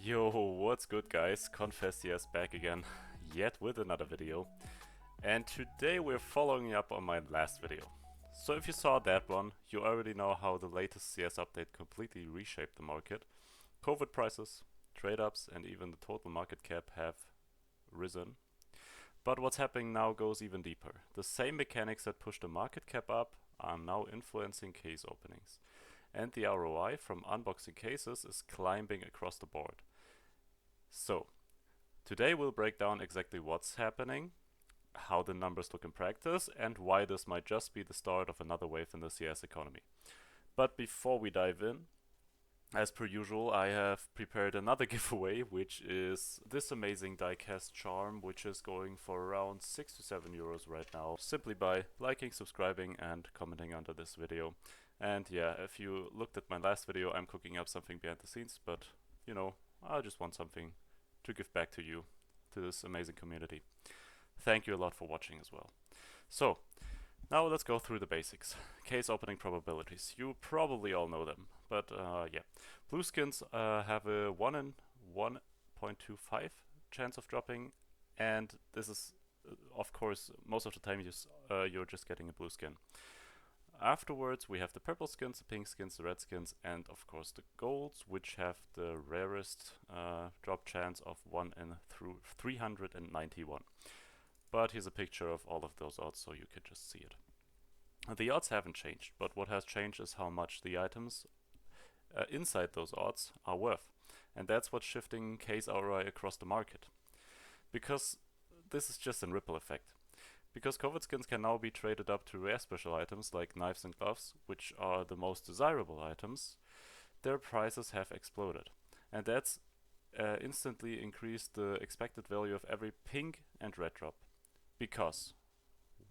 Yo, what's good guys? Confess yes back again, yet with another video. And today we're following up on my last video. So if you saw that one, you already know how the latest CS update completely reshaped the market. Covert prices, trade-ups and even the total market cap have risen. But what's happening now goes even deeper. The same mechanics that pushed the market cap up are now influencing case openings. And the ROI from unboxing cases is climbing across the board. So, today we'll break down exactly what's happening, how the numbers look in practice, and why this might just be the start of another wave in the CS economy. But before we dive in, as per usual, I have prepared another giveaway, which is this amazing diecast charm, which is going for around 6 to 7 euros right now, simply by liking, subscribing, and commenting under this video. And yeah, if you looked at my last video, I'm cooking up something behind the scenes, but you know, I just want something to give back to you, to this amazing community. Thank you a lot for watching as well. So, now let's go through the basics. Case opening probabilities. You probably all know them, but yeah. Blue skins have a 1 in 1.25 chance of dropping, and this is, of course, most of the time you're just getting a blue skin. Afterwards, we have the purple skins, the pink skins, the red skins, and of course the golds, which have the rarest drop chance of 1 in 391. But here's a picture of all of those odds so you can just see it. The odds haven't changed, but what has changed is how much the items inside those odds are worth. And that's what's shifting case ROI across the market. Because this is just a ripple effect. Because covert skins can now be traded up to rare special items like knives and gloves, which are the most desirable items, their prices have exploded. And that's instantly increased the expected value of every pink and red drop. Because,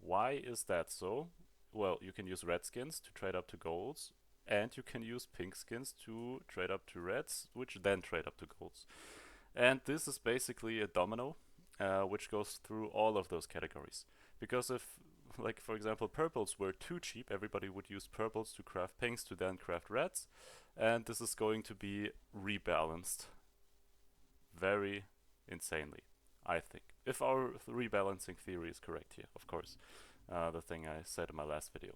why is that so? Well, you can use red skins to trade up to golds, and you can use pink skins to trade up to reds, which then trade up to golds. And this is basically a domino, which goes through all of those categories. Because if, like for example, purples were too cheap, everybody would use purples to craft pinks to then craft reds, and this is going to be rebalanced very insanely, I think. If our rebalancing theory is correct here, of course, the thing I said in my last video.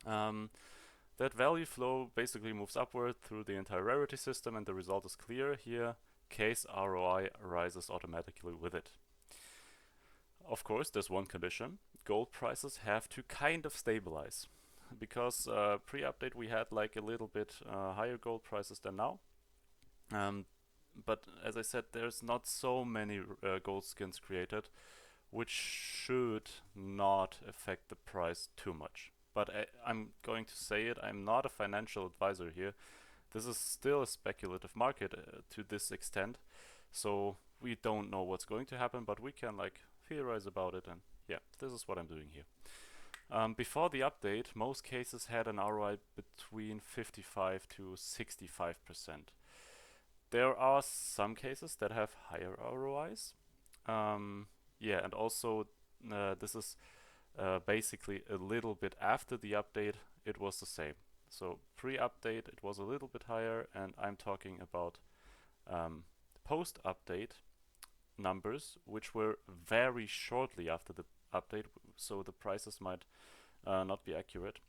That value flow basically moves upward through the entire rarity system, and the result is clear here. Case ROI rises automatically with it. Of course, there's one condition. Gold prices have to kind of stabilize. Because pre-update we had like a little bit higher gold prices than now. But as I said, there's not so many gold skins created, which should not affect the price too much. But I'm going to say it, I'm not a financial advisor here. This is still a speculative market to this extent. So we don't know what's going to happen, but we can like theorize about it, and yeah, this is what I'm doing here. Before the update, most cases had an ROI between 55 to 65%. There are some cases that have higher ROIs. Yeah, and also this is basically a little bit after the update, it was the same. So pre-update, it was a little bit higher, and I'm talking about post-update numbers, which were very shortly after the update, so the prices might not be accurate,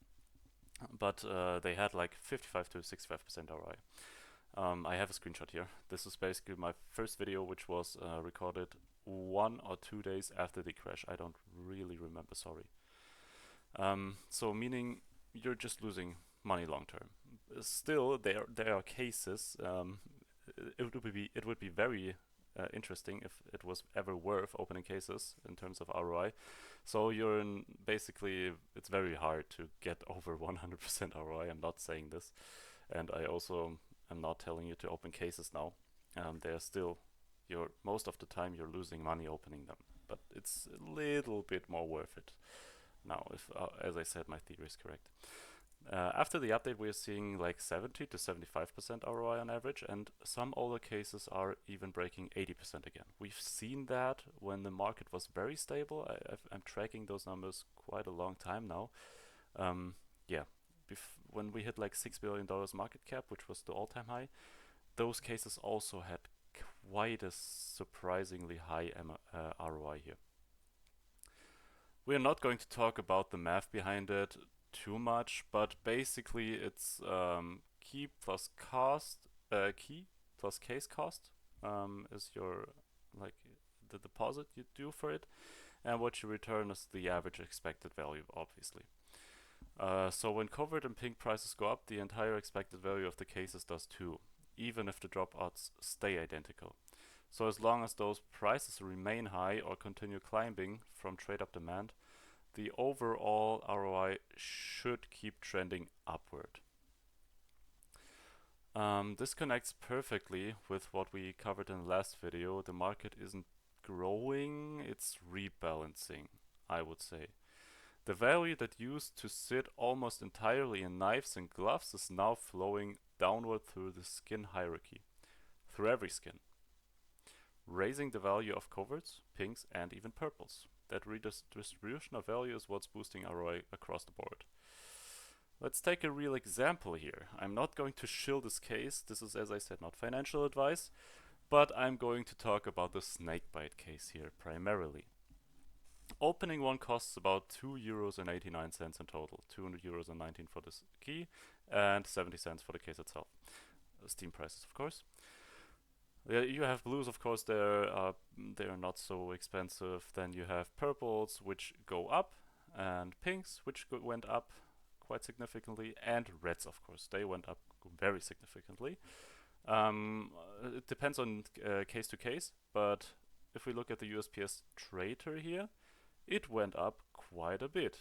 but they had like 55 to 65% ROI. I have a screenshot here. This is basically my first video, which was recorded 1 or 2 days after the crash. I don't really remember, sorry. So meaning you're just losing money long term. Still, there are cases. It would be very interesting if it was ever worth opening cases in terms of ROI. So you're in basically, it's very hard to get over 100% ROI. I'm not saying this, and I also am not telling you to open cases now. They're still, most of the time you're losing money opening them, but it's a little bit more worth it now if, as I said, my theory is correct. After the update, we're seeing like 70 to 75% ROI on average, and some older cases are even breaking 80% again. We've seen that when the market was very stable. I'm tracking those numbers quite a long time now. Yeah, when we hit like $6 billion market cap, which was the all-time high, those cases also had quite a surprisingly high ROI here. We're not going to talk about the math behind it too much, but basically it's key plus cost, key plus case cost is your, like, the deposit you do for it, and what you return is the average expected value, obviously. So when covert and pink prices go up, the entire expected value of the cases does too, even if the drop odds stay identical. So as long as those prices remain high or continue climbing from trade up demand, the overall ROI should keep trending upward. This connects perfectly with what we covered in the last video. The market isn't growing, it's rebalancing, I would say. The value that used to sit almost entirely in knives and gloves is now flowing downward through the skin hierarchy, through every skin, raising the value of coverts, pinks, and even purples. That redistribution of value is what's boosting ROI across the board. Let's take a real example here. I'm not going to shill this case. This is, as I said, not financial advice, but I'm going to talk about the Snakebite case here primarily. Opening one costs about €2.89 in total, €2.19 for this key and 70 cents for the case itself. Steam prices, of course. You have blues, of course, they're not so expensive. Then you have purples, which go up, and pinks, which went up quite significantly, and reds, of course, they went up very significantly. It depends on case to case, but if we look at the USPS trader here, it went up quite a bit,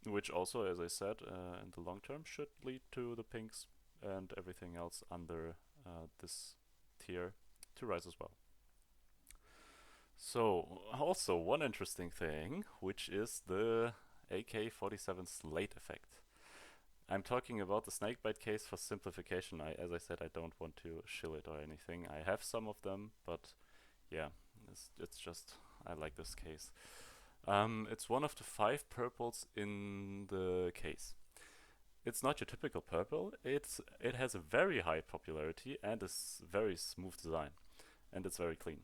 which also, as I said, in the long term should lead to the pinks and everything else under this tier to rise as well. So also one interesting thing, which is the AK-47 Slate effect. I'm talking about the Snakebite case for simplification. As I said, I don't want to shill it or anything. I have some of them, but yeah, it's just, I like this case. It's one of the 5 purples in the case. It's not your typical purple. It has a very high popularity and is very smooth design, and it's very clean.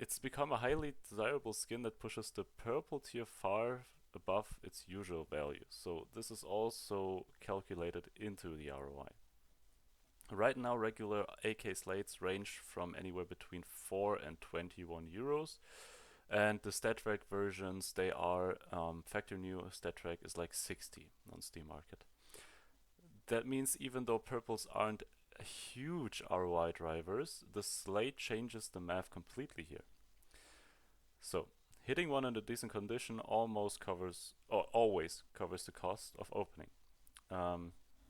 It's become a highly desirable skin that pushes the purple tier far above its usual value. So this is also calculated into the ROI. Right now, regular AK slates range from anywhere between 4 and 21 euros. And the StatTrack versions, they are, factory new StatTrack is like 60 on Steam Market. That means even though purples aren't huge ROI drivers, the slate changes the math completely here. So, hitting one in a decent condition almost covers, or always covers the cost of opening.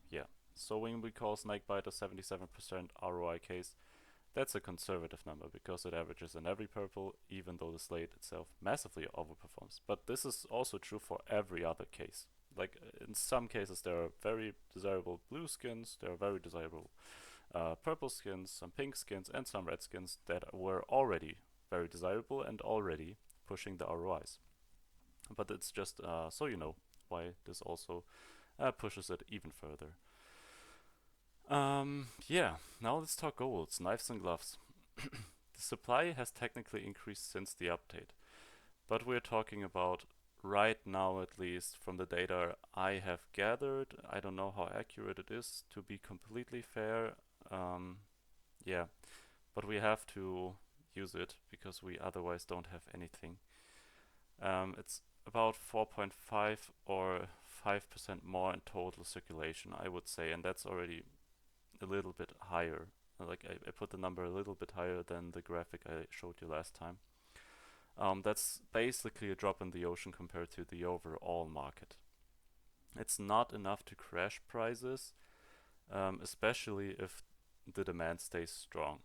Yeah, so when we call Snakebite a 77% ROI case, that's a conservative number because it averages in every purple, even though the slate itself massively overperforms. But this is also true for every other case. Like in some cases there are very desirable blue skins, there are very desirable purple skins, some pink skins, and some red skins that were already very desirable and already pushing the ROIs. But it's just so you know why this also pushes it even further. Yeah, now let's talk golds, knives and gloves. The supply has technically increased since the update, but we're talking about right now, at least from the data I have gathered. I don't know how accurate it is, to be completely fair. Yeah, but we have to use it because we otherwise don't have anything. It's about 4.5 or 5% more in total circulation, I would say, and that's already a little bit higher. Like I put the number a little bit higher than the graphic I showed you last time. That's basically a drop in the ocean compared to the overall market. It's not enough to crash prices, especially if the demand stays strong.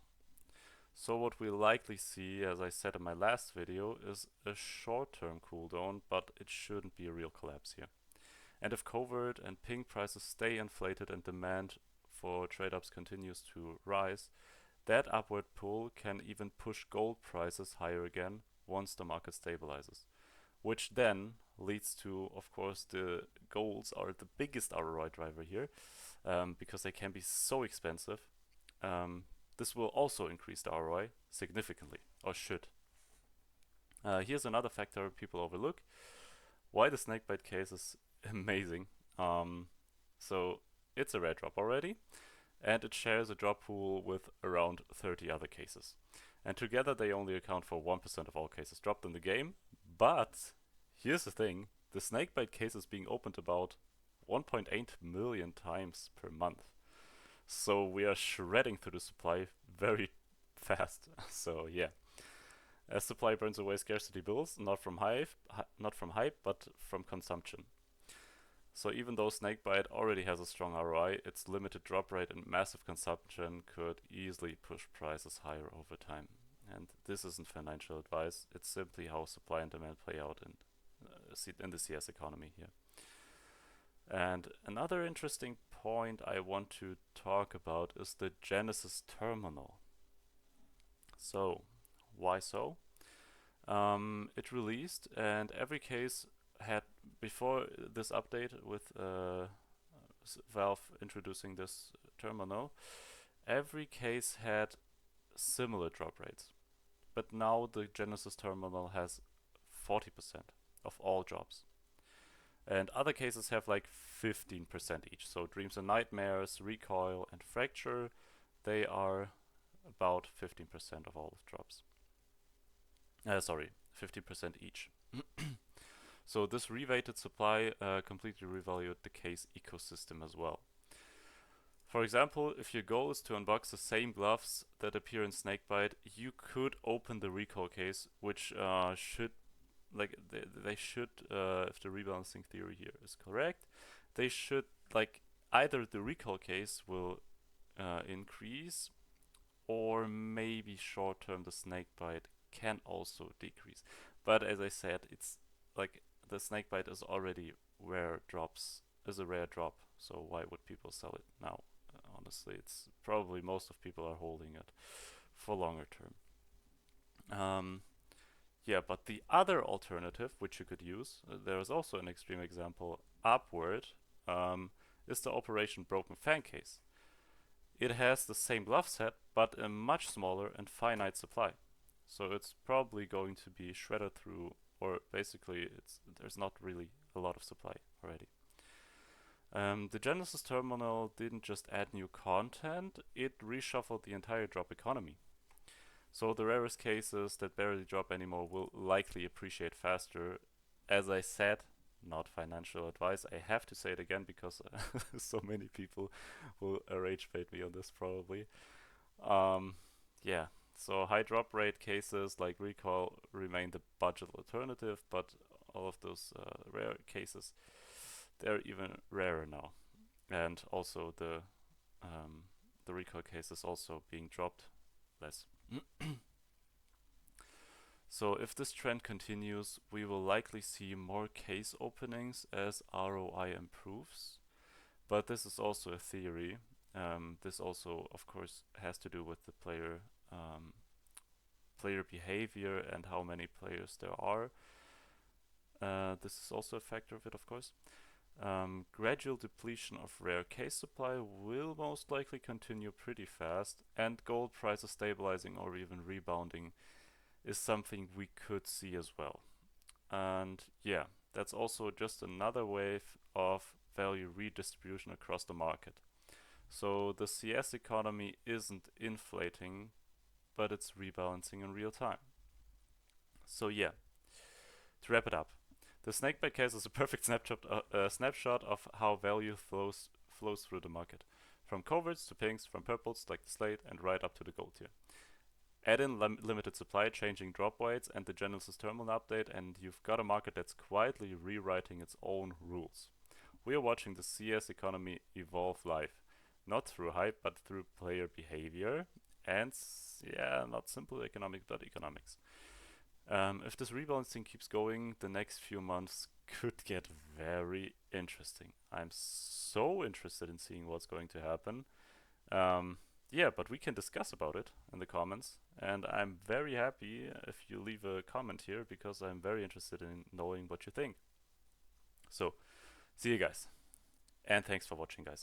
So what we likely see, as I said in my last video, is a short-term cooldown, but it shouldn't be a real collapse here. And if covert and pink prices stay inflated and demand for trade-ups continues to rise, that upward pull can even push gold prices higher again once the market stabilizes. Which then leads to, of course, the golds are the biggest ROI driver here. because they can be so expensive. Um, this will also increase the ROI significantly, or should. Here's another factor people overlook: why the Snakebite case is amazing. Um, so it's a rare drop already, and it shares a drop pool with around 30 other cases. And together they only account for 1% of all cases dropped in the game. But here's the thing: the Snakebite case is being opened about 1.8 million times per month. So we are shredding through the supply very fast. So yeah, as supply burns away scarcity bills, not from hype, but from consumption. So even though Snakebite already has a strong ROI, its limited drop rate and massive consumption could easily push prices higher over time. And this isn't financial advice; it's simply how supply and demand play out in the CS economy here. And another interesting point I want to talk about is the Genesis terminal. So, why so? It released, and every case had, before this update with Valve introducing this terminal, every case had similar drop rates. But now the Genesis terminal has 40% of all drops. And other cases have like 15% each. So Dreams and Nightmares, Recoil, and Fracture, they are about 15% of all the drops. Sorry, 50% each. So this reweighted supply completely revalued the case ecosystem as well. For example, if your goal is to unbox the same gloves that appear in Snakebite, you could open the recall case, which should, like, they should, if the rebalancing theory here is correct, they should, like, either the recall case will increase, or maybe short term the Snakebite can also decrease. But as I said, it's like the Snakebite is already is a rare drop, so why would people sell it now? Honestly, it's probably most of people are holding it for longer term. Yeah, but the other alternative which you could use, there is also an extreme example upward, is the Operation Broken Fan case. It has the same glove set, but a much smaller and finite supply. So it's probably going to be shredded through, or basically there's not really a lot of supply already. The Genesis terminal didn't just add new content, it reshuffled the entire drop economy. So the rarest cases that barely drop anymore will likely appreciate faster. As I said, not financial advice. I have to say it again because so many people will rage bait me on this probably. Yeah, so high drop rate cases like Recall remain the budget alternative, but all of those rare cases, they're even rarer now. And also the Recall case is also being dropped less. So if this trend continues, we will likely see more case openings as ROI improves. But this is also a theory. This also, of course, has to do with the player behavior and how many players there are. This is also a factor of it, of course. Gradual depletion of rare case supply will most likely continue pretty fast, and gold prices stabilizing or even rebounding is something we could see as well. And yeah, that's also just another wave of value redistribution across the market. So the CS economy isn't inflating, but it's rebalancing in real time. So yeah, to wrap it up, the Snakebite case is a perfect snapshot of how value flows through the market, from coverts to pinks, from purples like the Slate, and right up to the gold tier. Add in limited supply, changing drop weights, and the Genesis terminal update, and you've got a market that's quietly rewriting its own rules. We are watching the CS economy evolve live, not through hype, but through player behavior, and yeah, not simple economics, but economics. If this rebalancing keeps going, the next few months could get very interesting. I'm so interested in seeing what's going to happen. Yeah, but we can discuss about it in the comments, and I'm very happy if you leave a comment here because I'm very interested in knowing what you think. So, see you guys, and thanks for watching, guys.